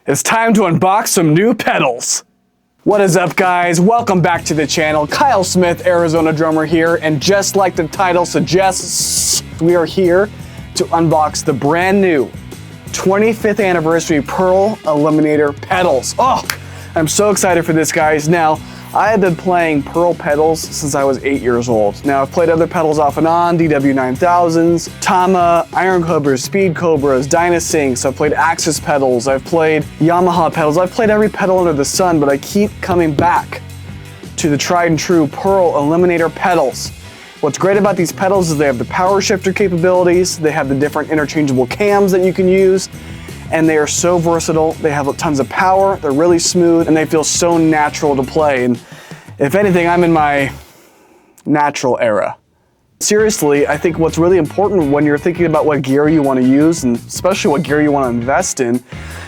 It's time to unbox some new pedals. What is up, guys? Welcome back to the channel. Kyle Smith, Arizona drummer here, and just like the title suggests, we are here to unbox the brand new 25th anniversary Pearl Eliminator pedals. Oh, I'm so excited for this, guys. Now, I have been playing Pearl pedals since I was 8 years old. Now, I've played other pedals off and on, DW9000s, Tama, Iron Cobras, Speed Cobras, Dynasyncs. I've played Axis pedals, I've played Yamaha pedals. I've played every pedal under the sun, but I keep coming back to the tried and true Pearl Eliminator pedals. What's great about these pedals is they have the power shifter capabilities, they have the different interchangeable cams that you can use, and they are so versatile. They have tons of power, they're really smooth, and they feel so natural to play. And if anything, I'm in my natural era. Seriously, I think what's really important when you're thinking about what gear you want to use, and especially what gear you want to invest in,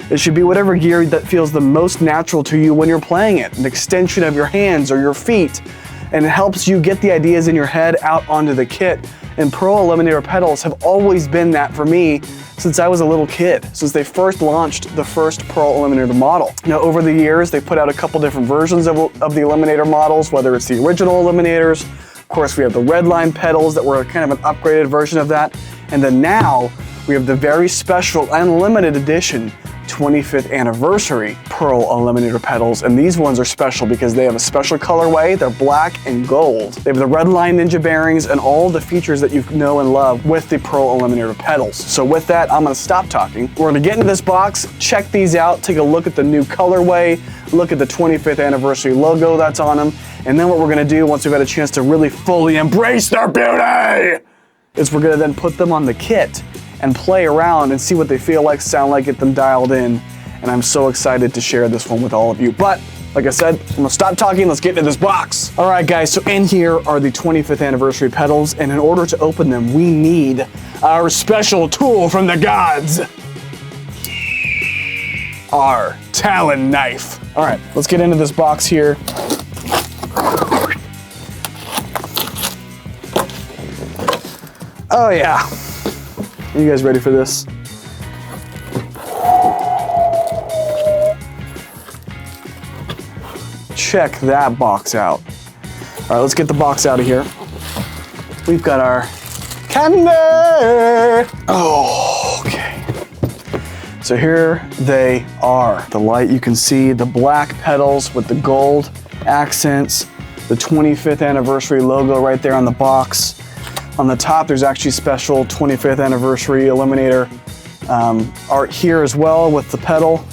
it should be whatever gear that feels the most natural to you when you're playing it, an extension of your hands or your feet, and it helps you get the ideas in your head out onto the kit. And Pearl Eliminator pedals have always been that for me since I was a little kid, since they first launched the first Pearl Eliminator model. Now, over the years, they put out a couple different versions of the Eliminator models, whether it's the original Eliminators. Of course, we have the Redline pedals that were kind of an upgraded version of that. And then now, we have the very special and limited edition 25th anniversary Pearl Eliminator pedals, and these ones are special because they have a special colorway. They're black and gold. They have the Redline Ninja bearings and all the features that you know and love with the Pearl Eliminator pedals. So with that, I'm gonna stop talking. We're gonna get into this box, check these out, take a look at the new colorway, look at the 25th anniversary logo that's on them, and then what we're gonna do once we've had a chance to really fully embrace their beauty is we're gonna then put them on the kit and play around and see what they feel like, sound like, get them dialed in. And I'm so excited to share this one with all of you. But like I said, I'm gonna stop talking, let's get into this box. All right, guys, so in here are the 25th anniversary pedals, and in order to open them, we need our special tool from the gods, our Talon knife. All right, let's get into this box here. Oh yeah. Are you guys ready for this? Check that box out. All right, let's get the box out of here. We've got our candy. Oh, okay. So here they are. The light, you can see the black pedals with the gold accents, the 25th anniversary logo right there on the box. On the top, there's actually special 25th anniversary Eliminator art here as well with the pedal.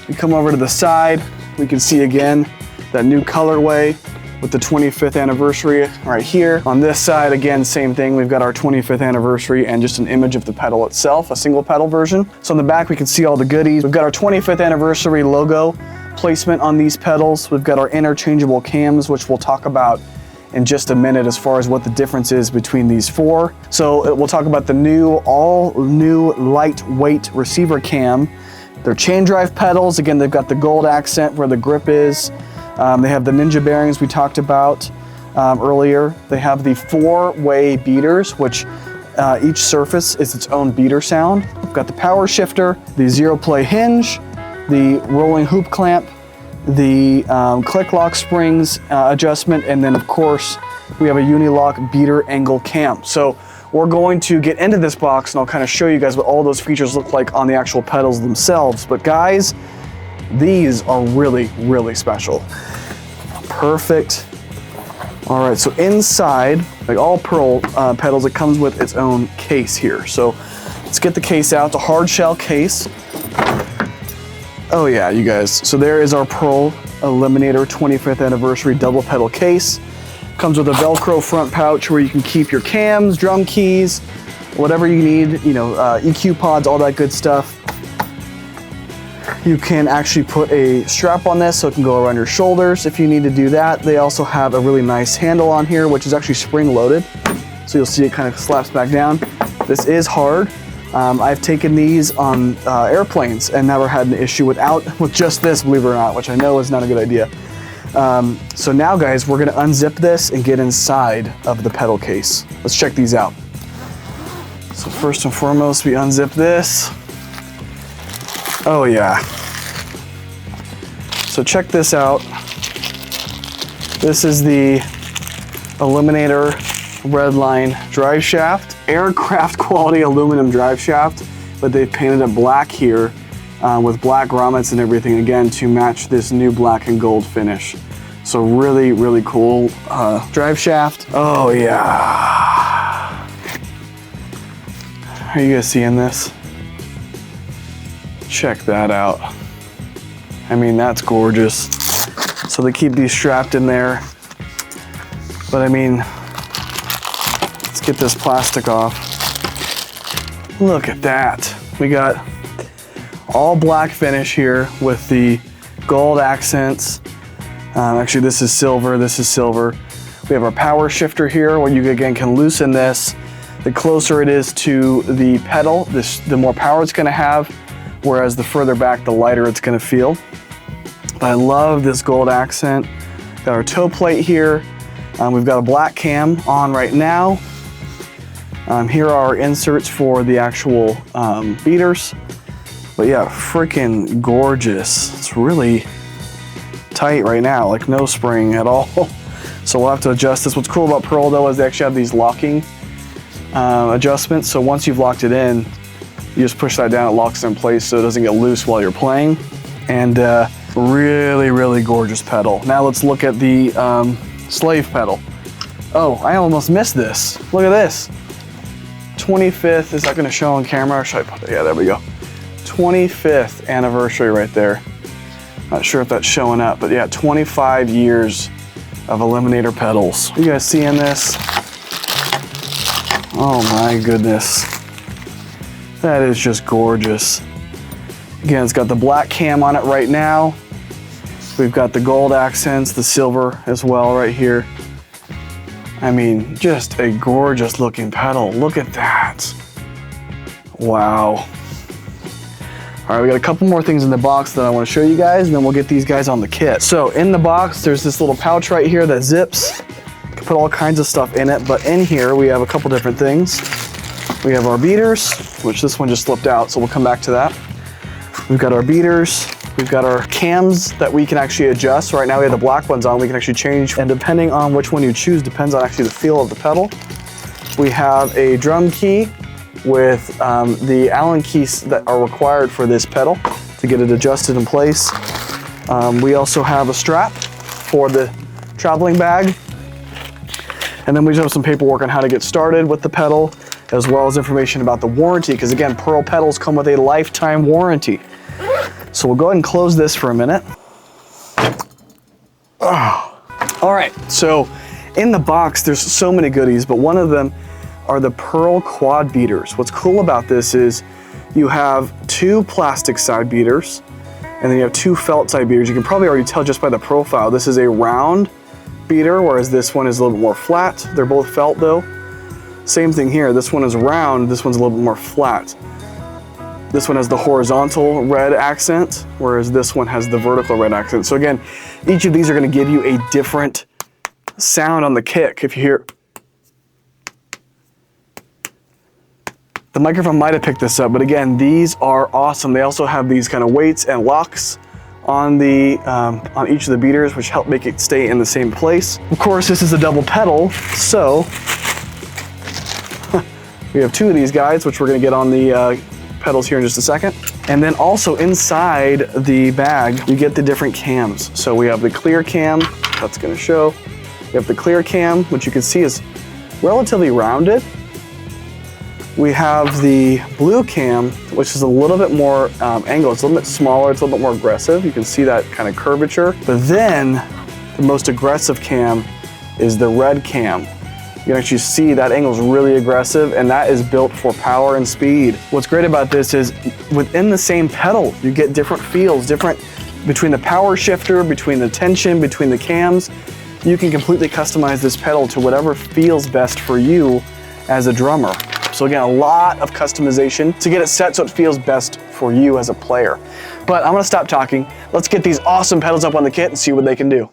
We come over to the side, we can see again that new colorway with the 25th anniversary right here. On this side, again, same thing. We've got our 25th anniversary and just an image of the pedal itself, a single pedal version. So on the back, we can see all the goodies. We've got our 25th anniversary logo placement on these pedals. We've got our interchangeable cams, which we'll talk about in just a minute as far as what the difference is between these four. So we'll talk about the all new lightweight receiver cam. They're chain drive pedals. Again, they've got the gold accent where the grip is. They have the Ninja bearings we talked about earlier. They have the 4-way beaters, which each surface is its own beater sound. We've got the power shifter, the zero play hinge, the rolling hoop clamp, the click lock springs adjustment, and then of course we have a Unilock beater angle cam. So we're going to get into this box and I'll kind of show you guys what all those features look like on the actual pedals themselves. But guys, these are really, really special. Perfect. All right, so inside, like all Pearl pedals, it comes with its own case here. So let's get the case out. It's a hard shell case. Oh yeah, you guys. So there is our Pearl Eliminator 25th anniversary double pedal case. Comes with a Velcro front pouch where you can keep your cams, drum keys, whatever you need, you know, EQ pods, all that good stuff. You can actually put a strap on this so it can go around your shoulders if you need to do that. They also have a really nice handle on here, which is actually spring loaded. So you'll see it kind of slaps back down. This is hard. I've taken these on airplanes and never had an issue with just this, believe it or not, which I know is not a good idea. So now, guys, we're gonna unzip this and get inside of the pedal case. Let's check these out. So first and foremost, we unzip this. Oh yeah. So check this out. This is the Eliminator Redline drive shaft, aircraft quality aluminum drive shaft, but they've painted it black here with black grommets and everything, again, to match this new black and gold finish. So really, really cool drive shaft. Oh yeah. Are you guys seeing this? Check that out. I mean, that's gorgeous. So they keep these strapped in there. But I mean, let's get this plastic off. Look at that. We got all black finish here with the gold accents. Actually, this is silver, this is silver. We have our power shifter here where you again can loosen this. The closer it is to the pedal, the more power it's gonna have, whereas the further back, the lighter it's gonna feel. But I love this gold accent. Got our toe plate here. We've got a black cam on right now. Here are our inserts for the actual beaters. But yeah, freaking gorgeous. It's really tight right now, like no spring at all. So we'll have to adjust this. What's cool about Pearl though is they actually have these locking adjustments. So once you've locked it in, you just push that down, it locks in place so it doesn't get loose while you're playing. And really, really gorgeous pedal. Now let's look at the slave pedal. Oh, I almost missed this. Look at this. 25th, is that gonna show on camera or should I put it? Yeah, there we go. 25th anniversary right there. Not sure if that's showing up, but yeah, 25 years of Eliminator pedals. You guys seeing this? Oh my goodness. That is just gorgeous. Again, it's got the black cam on it right now. We've got the gold accents, the silver as well right here. I mean, just a gorgeous looking pedal. Look at that. Wow. All right, we got a couple more things in the box that I want to show you guys, and then we'll get these guys on the kit. So in the box, there's this little pouch right here that zips. You can put all kinds of stuff in it, but in here we have a couple different things. We have our beaters, which this one just slipped out, so we'll come back to that. We've got our beaters. We've got our cams that we can actually adjust. Right now we have the black ones on, we can actually change, and depending on which one you choose, depends on actually the feel of the pedal. We have a drum key with the Allen keys that are required for this pedal to get it adjusted in place. We also have a strap for the traveling bag. And then we just have some paperwork on how to get started with the pedal, as well as information about the warranty, because again, Pearl pedals come with a lifetime warranty. So we'll go ahead and close this for a minute. Oh. All right, so in the box, there's so many goodies, but one of them are the Pearl quad beaters. What's cool about this is you have two plastic side beaters, and then you have two felt side beaters. You can probably already tell just by the profile, this is a round beater, whereas this one is a little bit more flat. They're both felt though. Same thing here, this one is round, this one's a little bit more flat. This one has the horizontal red accent, whereas this one has the vertical red accent. So again, each of these are gonna give you a different sound on the kick. If you hear, the microphone might have picked this up, but again, these are awesome. They also have these kind of weights and locks on the on each of the beaters, which help make it stay in the same place. Of course, this is a double pedal, so we have two of these guys, which we're gonna get on the pedals here in just a second. And then also inside the bag, you get the different cams. So we have the clear cam, that's gonna show. We have the clear cam, which you can see is relatively rounded. We have the blue cam, which is a little bit more angled. It's a little bit smaller, it's a little bit more aggressive. You can see that kind of curvature. But then the most aggressive cam is the red cam. You can actually see that angle is really aggressive, and that is built for power and speed. What's great about this is within the same pedal, you get different feels, different between the power shifter, between the tension, between the cams. You can completely customize this pedal to whatever feels best for you as a drummer. So again, a lot of customization to get it set so it feels best for you as a player. But I'm gonna stop talking. Let's get these awesome pedals up on the kit and see what they can do.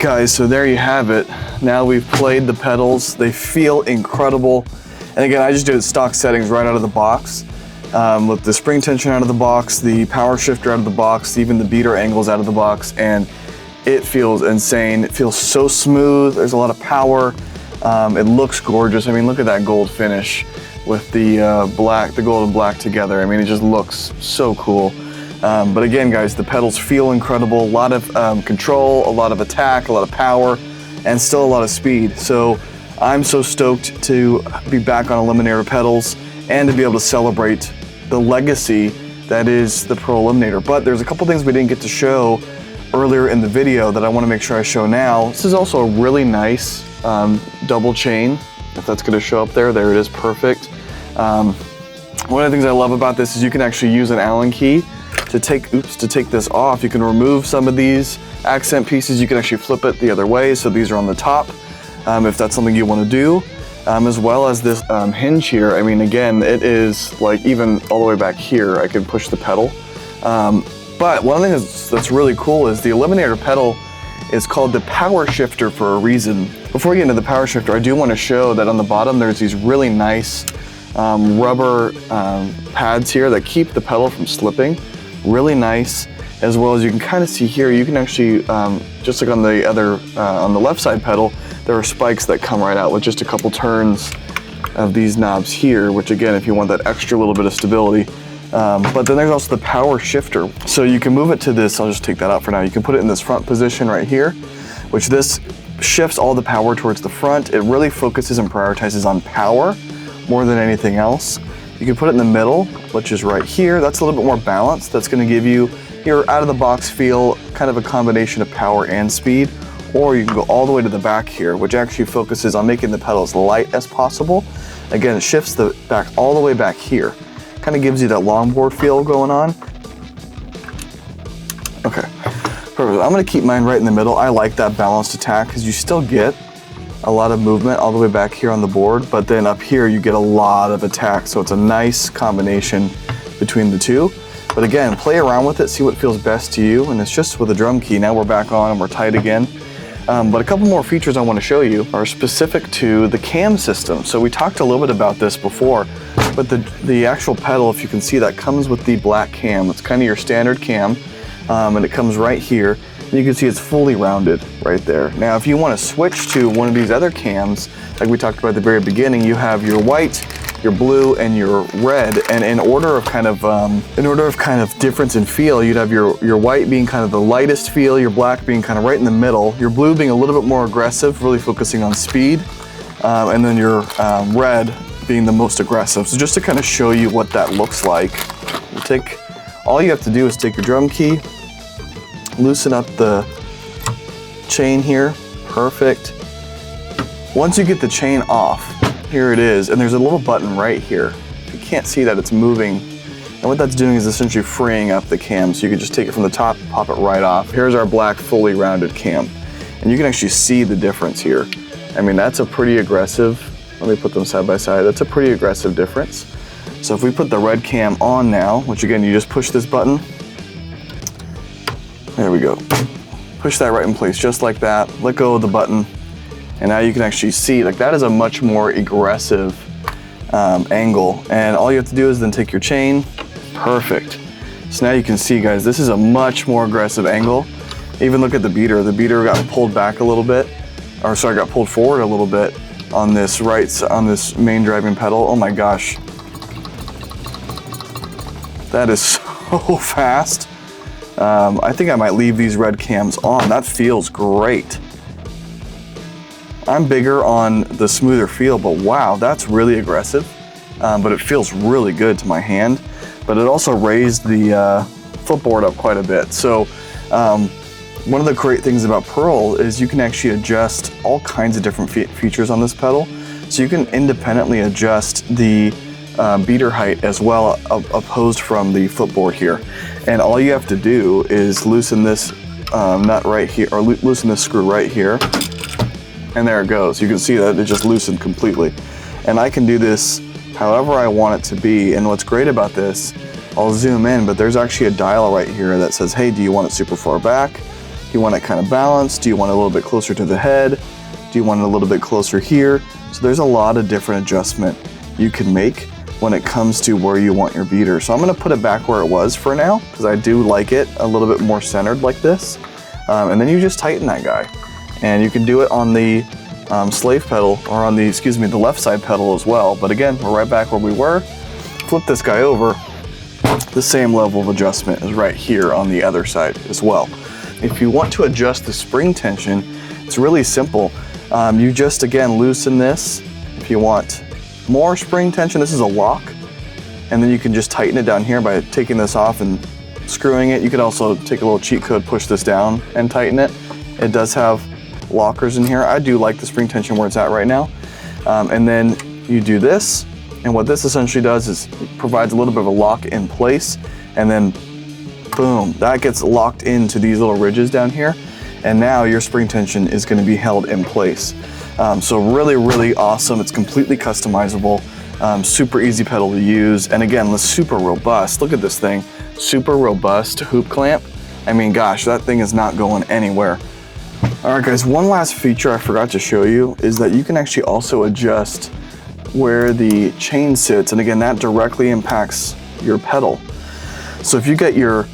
guys, so there you have it. Now we've played the pedals. They feel incredible. And again, I just did stock settings right out of the box. With the spring tension out of the box, the power shifter out of the box, even the beater angles out of the box, and it feels insane. It feels so smooth. There's a lot of power. It looks gorgeous. I mean, look at that gold finish with the the gold and black together. I mean, it just looks so cool. But again, guys, the pedals feel incredible. A lot of control, a lot of attack, a lot of power, and still a lot of speed. So I'm so stoked to be back on Eliminator pedals and to be able to celebrate the legacy that is the Pro Eliminator. But there's a couple things we didn't get to show earlier in the video that I want to make sure I show now. This is also a really nice double chain. If that's going to show up there, there it is, perfect. One of the things I love about this is you can actually use an Allen key to take this off. You can remove some of these accent pieces. You can actually flip it the other way, so these are on the top if that's something you want to do. As well as this hinge here. I mean, again, it is like even all the way back here, I can push the pedal. But one thing that's really cool is the Eliminator pedal is called the power shifter for a reason. Before we get into the power shifter, I do want to show that on the bottom there's these really nice rubber pads here that keep the pedal from slipping. Really nice. As well as you can kind of see here, you can actually, just like on the other, on the left side pedal, there are spikes that come right out with just a couple turns of these knobs here, which again, if you want that extra little bit of stability. But then there's also the power shifter. So you can move it to this, I'll just take that out for now. You can put it in this front position right here, which this shifts all the power towards the front. It really focuses and prioritizes on power more than anything else. You can put it in the middle, which is right here. That's a little bit more balanced. That's gonna give you your out of the box feel, kind of a combination of power and speed. Or you can go all the way to the back here, which actually focuses on making the pedals light as possible. Again, it shifts the back all the way back here. Kind of gives you that longboard feel going on. Okay, perfect. I'm gonna keep mine right in the middle. I like that balanced attack because you still get a lot of movement all the way back here on the board, but then up here you get a lot of attack. So it's a nice combination between the two. But again, play around with it, see what feels best to you. And it's just with a drum key. Now we're back on and we're tight again. But a couple more features I want to show you are specific to the cam system. So we talked a little bit about this before, but the actual pedal, if you can see, that comes with the black cam. It's kind of your standard cam, and it comes right here. And you can see it's fully rounded right there. Now, if you want to switch to one of these other cams, like we talked about at the very beginning, you have your white, your blue, and your red, and in order of kind of difference in feel, you'd have your white being kind of the lightest feel, your black being kind of right in the middle, your blue being a little bit more aggressive, really focusing on speed, and then your red being the most aggressive. So just to kind of show you what that looks like, all you have to do is take your drum key, loosen up the chain here, perfect. Once you get the chain off, here it is, and there's a little button right here. You can't see that it's moving. And what that's doing is essentially freeing up the cam, so you can just take it from the top, pop it right off. Here's our black fully rounded cam. And you can actually see the difference here. I mean, that's a pretty aggressive, let me put them side by side, that's a pretty aggressive difference. So if we put the red cam on now, which again, you just push this button, there we go. Push that right in place, just like that, let go of the button, and now you can actually see, like that is a much more aggressive angle. And all you have to do is then take your chain, perfect. So now you can see, guys, this is a much more aggressive angle. Even look at the beater. The beater got pulled back a little bit, or sorry, got pulled forward a little bit on this on this main driving pedal. Oh my gosh. That is so fast. I think I might leave these red cams on. That feels great. I'm bigger on the smoother feel, but wow, that's really aggressive. But it feels really good to my hand. But it also raised the footboard up quite a bit. So one of the great things about Pearl is you can actually adjust all kinds of different features on this pedal. So you can independently adjust the beater height as well, opposed from the footboard here. And all you have to do is loosen this nut right here, or loosen this screw right here. And there it goes. You can see that it just loosened completely. And I can do this however I want it to be. And what's great about this, I'll zoom in, but there's actually a dial right here that says, hey, do you want it super far back? Do you want it kind of balanced? Do you want it a little bit closer to the head? Do you want it a little bit closer here? So there's a lot of different adjustment you can make when it comes to where you want your beater. So I'm gonna put it back where it was for now, because I do like it a little bit more centered like this. And then you just tighten that guy. And you can do it on the slave pedal, or on the, the left side pedal as well. But again, we're right back where we were. Flip this guy over. The same level of adjustment is right here on the other side as well. If you want to adjust the spring tension, it's really simple. You just, again, loosen this. If you want more spring tension, this is a lock. And then you can just tighten it down here by taking this off and screwing it. You could also take a little cheat code, push this down and tighten it. It does have lockers in here. I do like the spring tension where it's at right now. And then you do this. And what this essentially does is it provides a little bit of a lock in place, and then boom, that gets locked into these little ridges down here. And now your spring tension is going to be held in place. So really, really awesome. It's completely customizable, super easy pedal to use. And again, it's super robust. Look at this thing, super robust hoop clamp. I mean, gosh, that thing is not going anywhere. All right, guys, one last feature I forgot to show you is that you can actually also adjust where the chain sits, and again, that directly impacts your pedal. So if you get your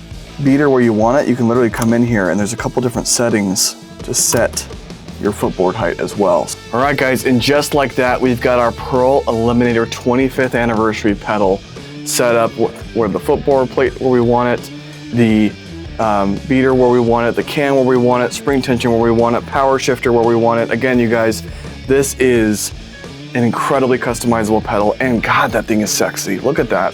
beater where you want it, you can literally come in here and there's a couple different settings to set your footboard height as well. All right, guys, and just like that, we've got our Pearl Eliminator 25th anniversary pedal set up where the footboard plate where we want it, the beater where we want it, the cam where we want it, spring tension where we want it, power shifter where we want it. Again, you guys, this is an incredibly customizable pedal, and God, that thing is sexy. Look at that.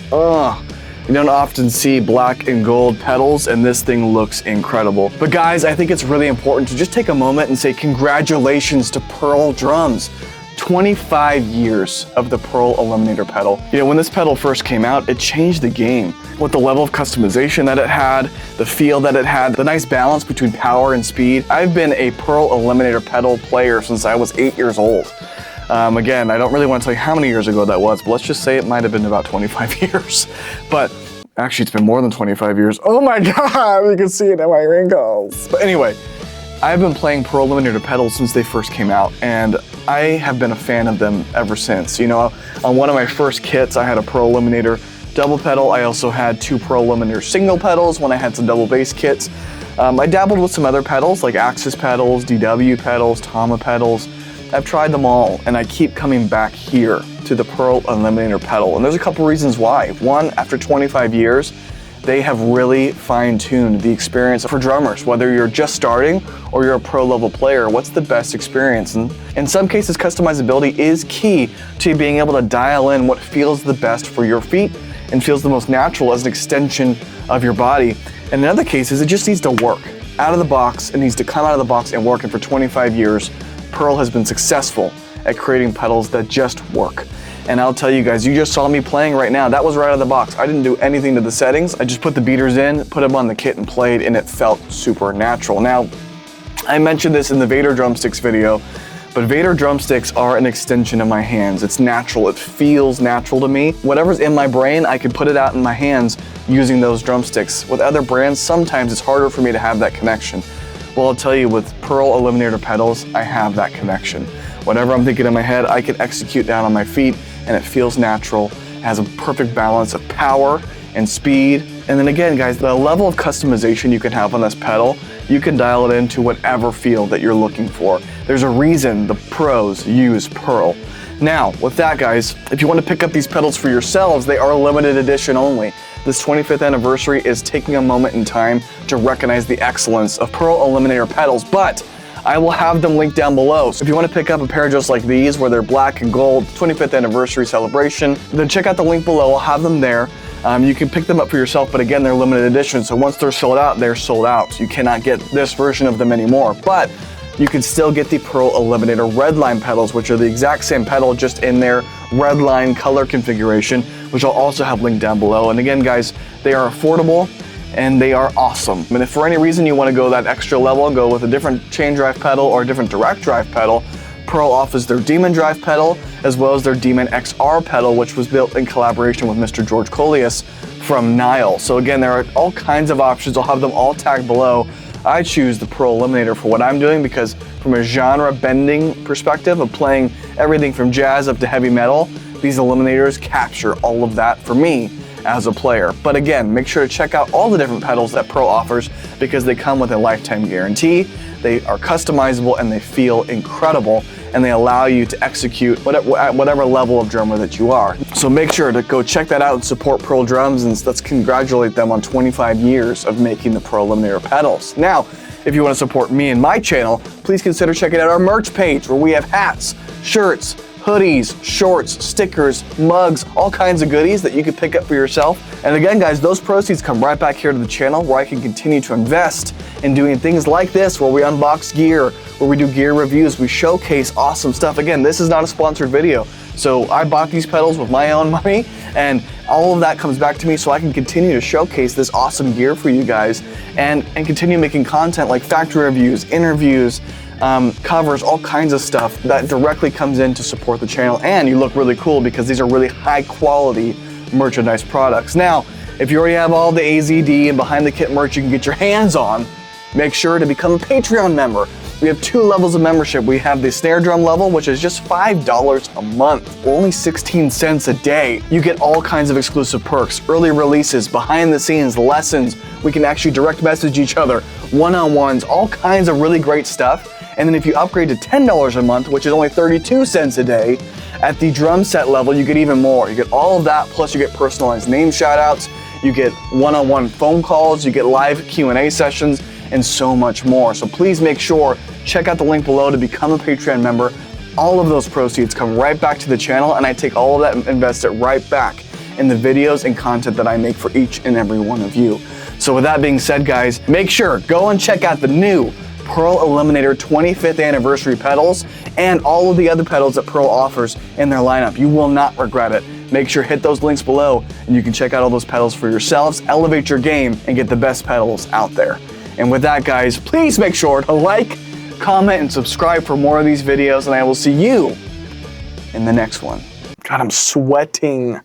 You don't often see black and gold pedals, and this thing looks incredible. But guys, I think it's really important to just take a moment and say congratulations to Pearl drums. 25 years of the Pearl Eliminator pedal. You know, when this pedal first came out, it changed the game. With the level of customization that it had, the feel that it had, the nice balance between power and speed. I've been a Pearl Eliminator pedal player since I was 8 years old. Again, I don't really want to tell you how many years ago that was, but let's just say it might have been about 25 years. But actually, it's been more than 25 years. Oh my God, you can see it in my wrinkles. But anyway, I've been playing Pearl Eliminator pedals since they first came out, and I have been a fan of them ever since. You know, on one of my first kits, I had a Pearl Eliminator double pedal. I also had 2 Pearl Eliminator single pedals when I had some double bass kits. I dabbled with some other pedals like Axis pedals, DW pedals, Tama pedals. I've tried them all, and I keep coming back here to the Pearl Eliminator pedal. And there's a couple reasons why. One, after 25 years, they have really fine-tuned the experience for drummers. Whether you're just starting or you're a pro-level player, what's the best experience? And in some cases, customizability is key to being able to dial in what feels the best for your feet and feels the most natural as an extension of your body. And in other cases, it just needs to work out of the box. It needs to come out of the box and work. And for 25 years, Pearl has been successful at creating pedals that just work. And I'll tell you guys, you just saw me playing right now. That was right out of the box. I didn't do anything to the settings. I just put the beaters in, put them on the kit and played, and it felt super natural. Now, I mentioned this in the Vader drumsticks video, but Vader drumsticks are an extension of my hands. It's natural, it feels natural to me. Whatever's in my brain, I can put it out in my hands using those drumsticks. With other brands, sometimes it's harder for me to have that connection. Well, I'll tell you, with Pearl Eliminator pedals, I have that connection. Whatever I'm thinking in my head, I can execute down on my feet, and it feels natural. It has a perfect balance of power and speed. And then again, guys, the level of customization you can have on this pedal, you can dial it into whatever feel that you're looking for. There's a reason the pros use Pearl. Now, with that, guys, if you want to pick up these pedals for yourselves, they are limited edition only. This 25th anniversary is taking a moment in time to recognize the excellence of Pearl Eliminator pedals, but I will have them linked down below. So if you want to pick up a pair just like these, where they're black and gold, 25th anniversary celebration, then check out the link below. I'll have them there. You can pick them up for yourself, but again, they're limited edition. So once they're sold out, they're sold out. You cannot get this version of them anymore, but you can still get the Pearl Eliminator Redline pedals, which are the exact same pedal, just in their Redline color configuration, which I'll also have linked down below. And again, guys, they are affordable and they are awesome. And if for any reason you want to go that extra level and go with a different chain drive pedal or a different direct drive pedal, Pearl offers their Demon Drive pedal as well as their Demon XR pedal, which was built in collaboration with Mr. George Colias from Nile. So again, there are all kinds of options. I'll have them all tagged below. I choose the Pro Eliminator for what I'm doing because from a genre bending perspective of playing everything from jazz up to heavy metal, these Eliminators capture all of that for me as a player. But again, make sure to check out all the different pedals that Pro offers because they come with a lifetime guarantee, they are customizable, and they feel incredible, and they allow you to execute at whatever level of drummer that you are. So make sure to go check that out and support Pro Drums, and let's congratulate them on 25 years of making the Pro Eliminator pedals. Now, if you want to support me and my channel, please consider checking out our merch page where we have hats, shirts, hoodies, shorts, stickers, mugs, all kinds of goodies that you can pick up for yourself. And again, guys, those proceeds come right back here to the channel where I can continue to invest in doing things like this, where we unbox gear, where we do gear reviews, we showcase awesome stuff. Again, this is not a sponsored video. So I bought these pedals with my own money, and all of that comes back to me so I can continue to showcase this awesome gear for you guys and continue making content like factory reviews, interviews, covers, all kinds of stuff that directly comes in to support the channel. And you look really cool because these are really high quality merchandise products. Now, if you already have all the AZD and behind the kit merch you can get your hands on, make sure to become a Patreon member. We have 2 levels of membership. We have the snare drum level, which is just $5 a month, only 16 cents a day. You get all kinds of exclusive perks, early releases, behind the scenes, lessons. We can actually direct message each other, one-on-ones, all kinds of really great stuff. And then if you upgrade to $10 a month, which is only 32 cents a day, at the drum set level, you get even more. You get all of that, plus you get personalized name shout-outs, you get one-on-one phone calls, you get live Q&A sessions, and so much more. So please make sure, check out the link below to become a Patreon member. All of those proceeds come right back to the channel, and I take all of that and invest it right back in the videos and content that I make for each and every one of you. So with that being said, guys, make sure, go and check out the new Pro Eliminator 25th anniversary pedals and all of the other pedals that Pro offers in their lineup. You will not regret it. Make sure hit those links below and you can check out all those pedals for yourselves, elevate your game, and get the best pedals out there. And with that, guys, please make sure to like, comment, and subscribe for more of these videos, and I will see you in the next one. God, I'm sweating.